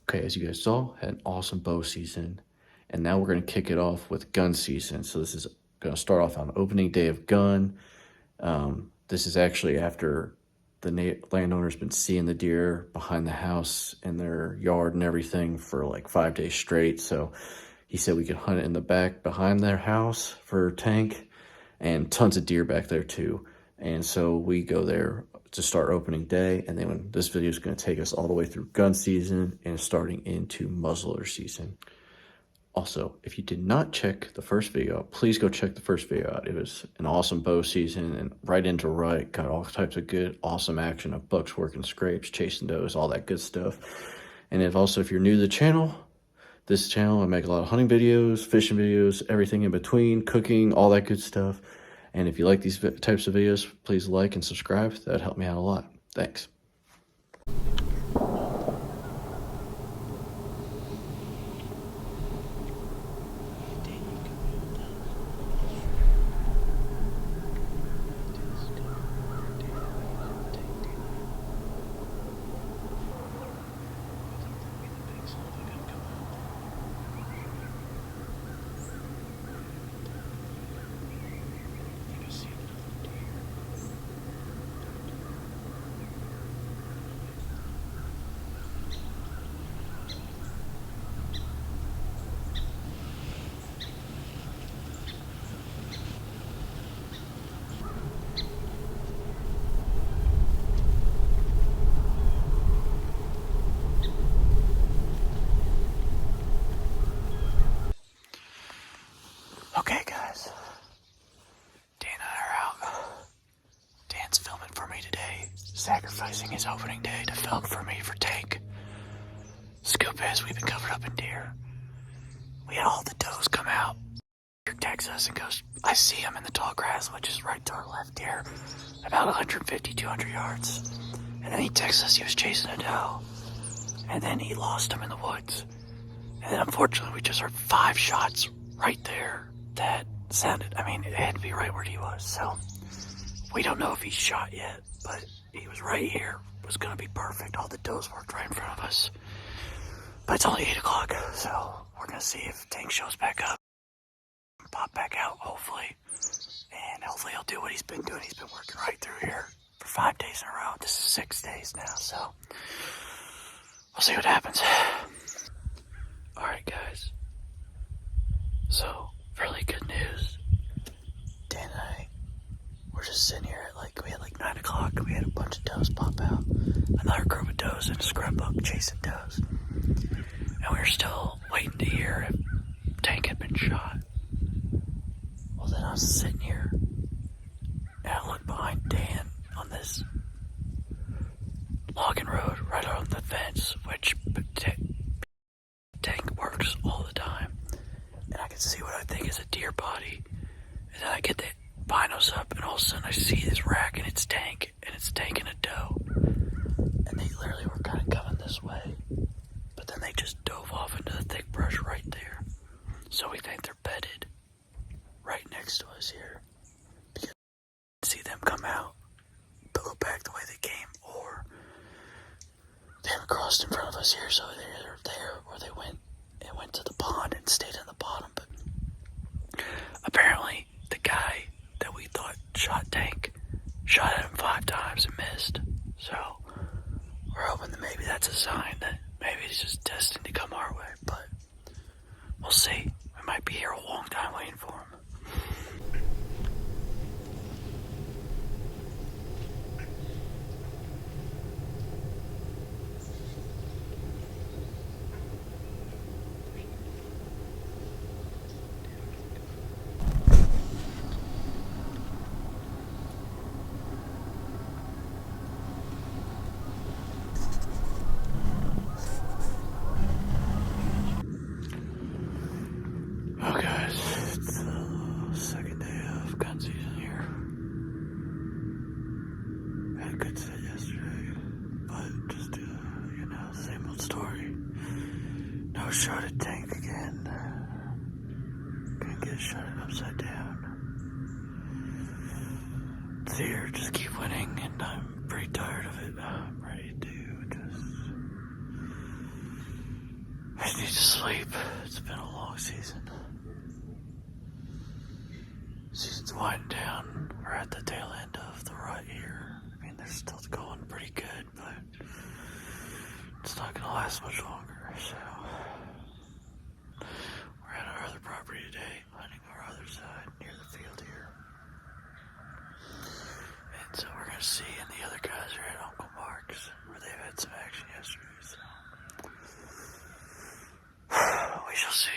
Okay, as you guys saw, had an awesome bow season, and now we're going to kick it off with gun season. So this is going to start off on opening day of gun. This is actually after the landowner's been seeing the deer behind the house in their yard and everything for like 5 days straight. So he said we could hunt it in the back behind their house for tank, and tons of deer back there too. And so we go there to start opening day, and then when this video is going to take us all the way through gun season and starting into muzzleloader season. Also, if you did not check the first video out, please go check the first video out. It was an awesome bow season and right into right, got all types of good, awesome action of bucks working scrapes, chasing does, all that good stuff. And if you're new to the channel, this channel, I make a lot of hunting videos, fishing videos, everything in between, cooking, all that good stuff. And if you like these types of videos, please like and subscribe. That'd help me out a lot. Thanks. Okay, guys. Dan and I are out. Dan's filming for me today, sacrificing his opening day to film for me for tank. Scoop is, we've been covered up in deer. We had all the does come out. He texts us and goes, I see him in the tall grass, which is right to our left here, about 150, 200 yards. And then he texts us he was chasing a doe. And then he lost him in the woods. And then unfortunately we just heard 5 shots right there that sounded, it had to be right where he was. So we don't know if he's shot yet, but he was right here. It was gonna be perfect. All the does worked right in front of us. But it's only 8 o'clock, so we're gonna see if tank shows back up, pop back out, hopefully. And hopefully he'll do what he's been doing. He's been working right through here for 5 days in a row. This is 6 days now, so we'll see what happens. Alright, guys. So, really good news. Dan and I were just sitting here at we had 9 o'clock. We had a bunch of does pop out. Another group of does and a scrub buck chasing does. And we were still waiting to hear if tank had been shot. Well, then I was sitting here and I looked behind Dan on this logging road right on the fence, which tank works all the time. And I can see what I think is a deer body. And then I get the binos up and all of a sudden I see this rack and it's tank and a doe. And they literally were kind of coming this way. But then they just dove off into the thick brush right there. So we think they're bedded right next to us here. Because I see them come out, go back the way they came, or they haven't crossed in front of us here, so they're either there or they went to the pond and stayed in the bottom. But apparently the guy that we thought shot tank shot at him 5 times and missed. So we're hoping that maybe that's a sign that maybe he's just destined to come our way, but we'll see. We might be here a long time waiting for him. Oh guys, it's the second day of gun season here. Had a good set yesterday, but just same old story. No shot at tank again. Gonna get shot at upside down. Deer just keep winning, and I'm pretty tired of it. I'm ready to just just need to sleep. It's been a long season. Season's winding down. We're at the tail end of the rut here. I mean, they're still going pretty good, but it's not going to last much longer. So, we're at our other property today, hunting our other side near the field here. And so we're going to see, and the other guys are at Uncle Mark's, where they've had some action yesterday. So, we shall see.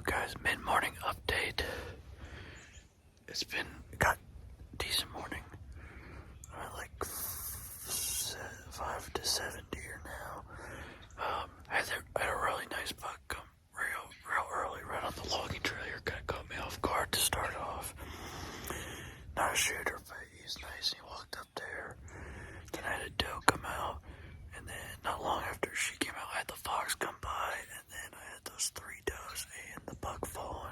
Guys, mid-morning update. Got decent morning. Like 5 to 7 deer now. I had a really nice buck come real early, right on the logging trail here. Kind of caught me off guard to start off. Not a shooter, but he's nice. He walked up there. Then I had a doe come out, and then not long after she came out, I had the fox come by, and then I had those 3 does and the buck falling.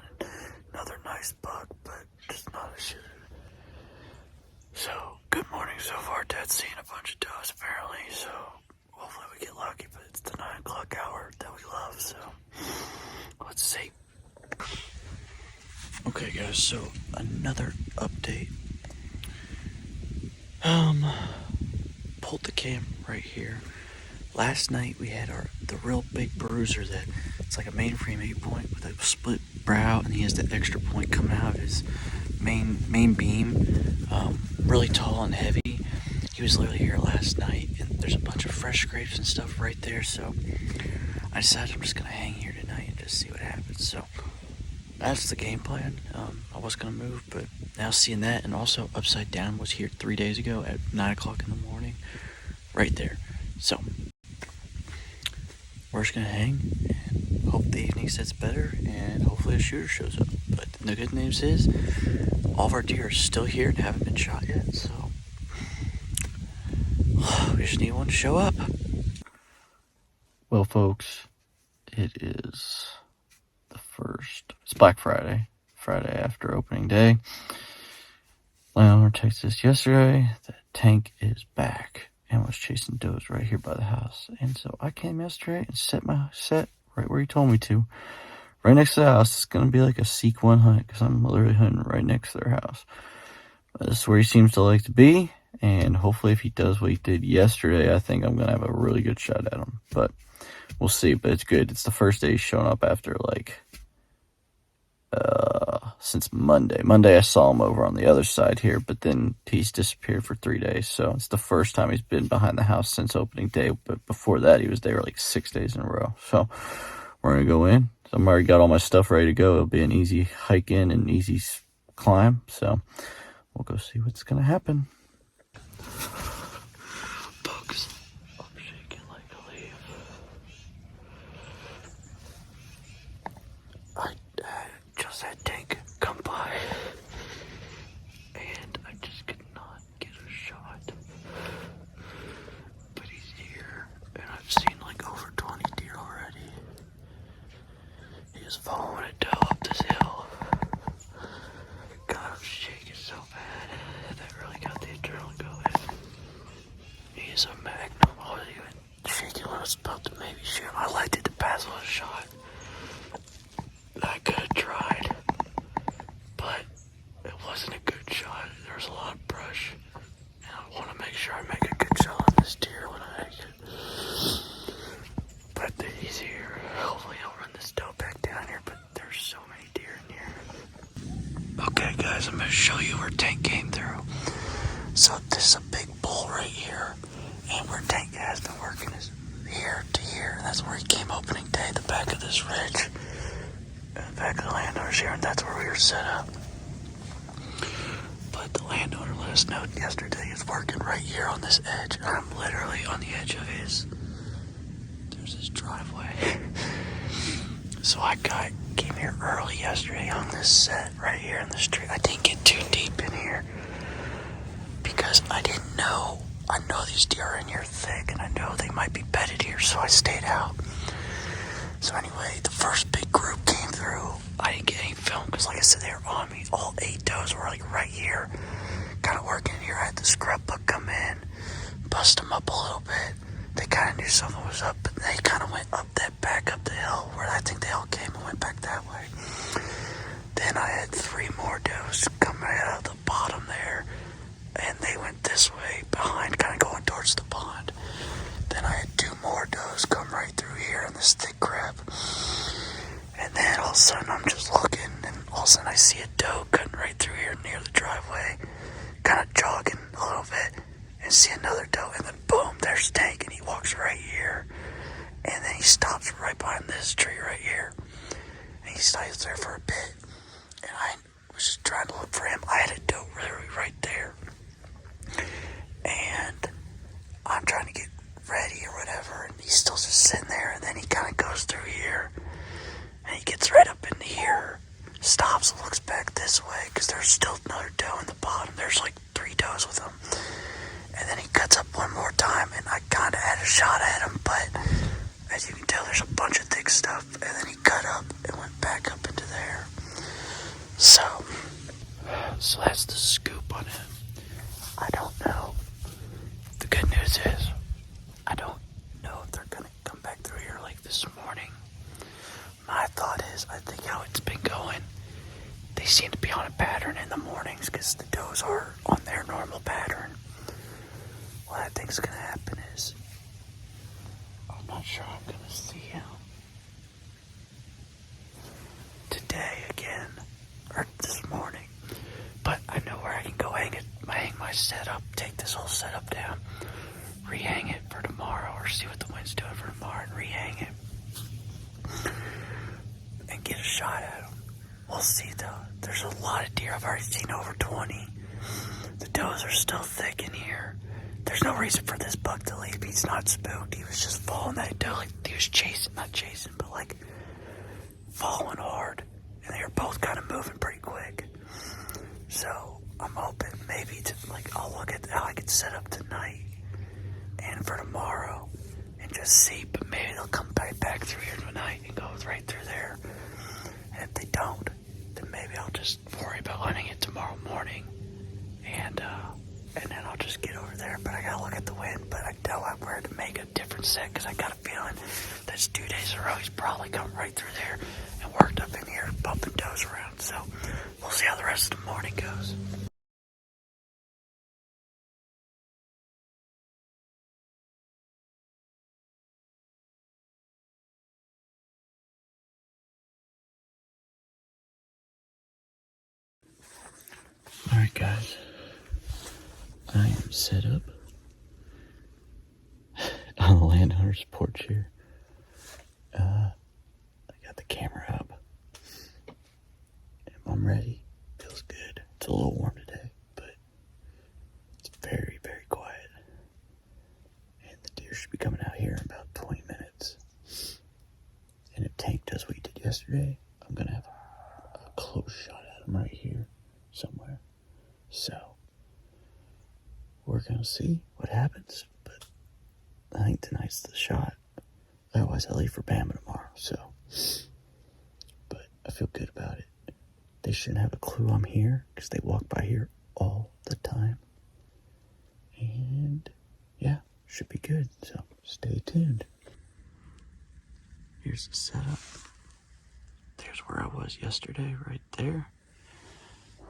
Another nice buck, but just not a shooter. So, good morning so far. Dad's seen a bunch of does apparently, so hopefully we get lucky, but it's the 9 o'clock hour that we love, so let's see. Okay guys, so another update. Pulled the cam right here. Last night we had the real big bruiser that it's like a mainframe 8-point with a split brow, and he has that extra point coming out of his main beam. Really tall and heavy. He was literally here last night, and there's a bunch of fresh scrapes and stuff right there. So I decided I'm just gonna hang here tonight and just see what happens. So that's the game plan. I was gonna move, but now seeing that, and also Upside Down was here 3 days ago at 9 o'clock in the morning, right there. So we're just gonna hang and hope the evening sets better, and hopefully a shooter shows up. But the good news is all of our deer are still here and haven't been shot yet, so we just need one to show up. Well folks, it is it's Black Friday after opening day. Landowner texted us yesterday that Tank is back and was chasing does right here by the house. And so I came yesterday and set right where he told me to. Right next to the house. It's going to be like a Seek 1 hunt because I'm literally hunting right next to their house. This is where he seems to like to be. And hopefully if he does what he did yesterday, I think I'm going to have a really good shot at him. But we'll see. But it's good. It's the first day he's shown up after since Monday. Monday I saw him over on the other side here, but then he's disappeared for 3 days. So it's the first time he's been behind the house since opening day. But before that, he was there like 6 days in a row. So we're going to go in. So I'm already got all my stuff ready to go. It'll be an easy hike in and easy climb. So we'll go see what's going to happen. Bugs. I'm shaking like a leaf. I just had Tank come by, and I just could not get a shot. But he's here, and I've seen like over 20 deer already. He is following a doe up this hill. God, I'm shaking so bad. That really got the adrenaline going. He's a magnum. I was even shaking when I was about to maybe shoot him. I elected to pass on a shot. I could have tried, but it wasn't a good shot. There was a lot of brush, and I want to make sure I make a good shot on this deer when I make it. But he's here. Hopefully I'll run this doe back down here, but there's so many deer in here. Okay guys, I'm going to show you where Tank came through. So this is a big bull right here, and where Tank has been working is here to here, and that's where he came opening day, the back of this ridge. Back of the landowner's here, and that's where we were set up. But the landowner let us know yesterday he's working right here on this edge. I'm literally on the edge of there's his driveway. So I came here early yesterday on this set right here in the street. I didn't get too deep in here because I didn't know. I know these deer are in here thick, and I know they might be bedded here, so I stayed out. So anyway, the first big group came through. I didn't get any film because, like I said, they were on me. All 8 does were like right here, kind of working here. I had the scrub book come in, bust them up a little bit. They kind of knew something was up, but they kind of went up that back up the hill where I think they all came and went back that way. Then I had 3 more does come right out of the bottom there, and they went this way behind, kind of going towards the pond. Then I had 2 more does come right through here in this thick crap. And then all of a sudden I'm just looking, and all of a sudden I see a doe cutting right through here near the driveway, kind of jogging a little bit, and see another doe, and then boom, there's Tank, and he walks right here. And then he stops right behind this tree right here. And he stays there for a bit. And I was just trying to look for him. I had a doe literally right there. And I'm trying to get ready or whatever, and he's still just sitting there, and then he kind of goes through here, and he gets right up in here, stops and looks back this way, because there's still another doe in the bottom. There's like 3 does with him. And then he cuts up one more time, and I kind of had a shot at him, but as you can tell, there's a bunch of thick stuff, and then he cut up and went back up into there. So that's the scoop on him. I don't know. The good news is, I don't know if they're going to come back through here like this morning. My thought is, I think how it's been going, they seem to be on a pattern in the mornings because the does are on their normal pattern. What I think is going to happen is, I'm not sure I'm going to see him today again, or this morning. But I know where I can go hang my setup, take this whole setup down, rehang it for tomorrow, or see what the wind's doing for tomorrow and rehang it and get a shot at him. We'll see though. There's a lot of deer. I've already seen over 20. The does are still thick in here. There's no reason for this buck to leave. He's not spooked. He was just following that doe. Like he was not chasing, but like following hard. And they were both kind of moving pretty quick. So I'm hoping maybe I'll look at how I can set up tonight and for tomorrow and just see, but maybe they'll come back through here tonight and go right through there. And if they don't, then maybe I'll just worry about hunting it tomorrow morning, and then I'll just get over there. But I gotta look at the wind, but I know where to make a different set, because I got a feeling that's 2 days in a row he's probably come right through there and worked up in here bumping does around. So we'll see how the rest of the morning goes. Alright guys, I am set up on the landowner's porch here. I got the camera up. I'm ready. Feels good. It's a little warm today, but it's very, very quiet. And the deer should be coming out here in about 20 minutes. And if Tank does what he did yesterday, I'm going to have a close shot at him right here somewhere. So, we're going to see what happens, but I think tonight's the shot. Otherwise, I leave for Bama tomorrow, so. But I feel good about it. They shouldn't have a clue I'm here, because they walk by here all the time. And, yeah, should be good, so stay tuned. Here's the setup. There's where I was yesterday, right there.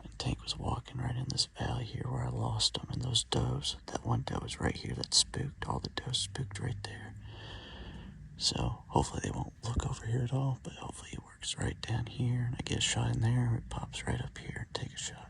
And Tank was walking right in this valley here where I lost him, and those does. That one doe was right here that spooked. All the does spooked right there. So hopefully they won't look over here at all, but hopefully it works right down here, and I get a shot in there, it pops right up here and take a shot.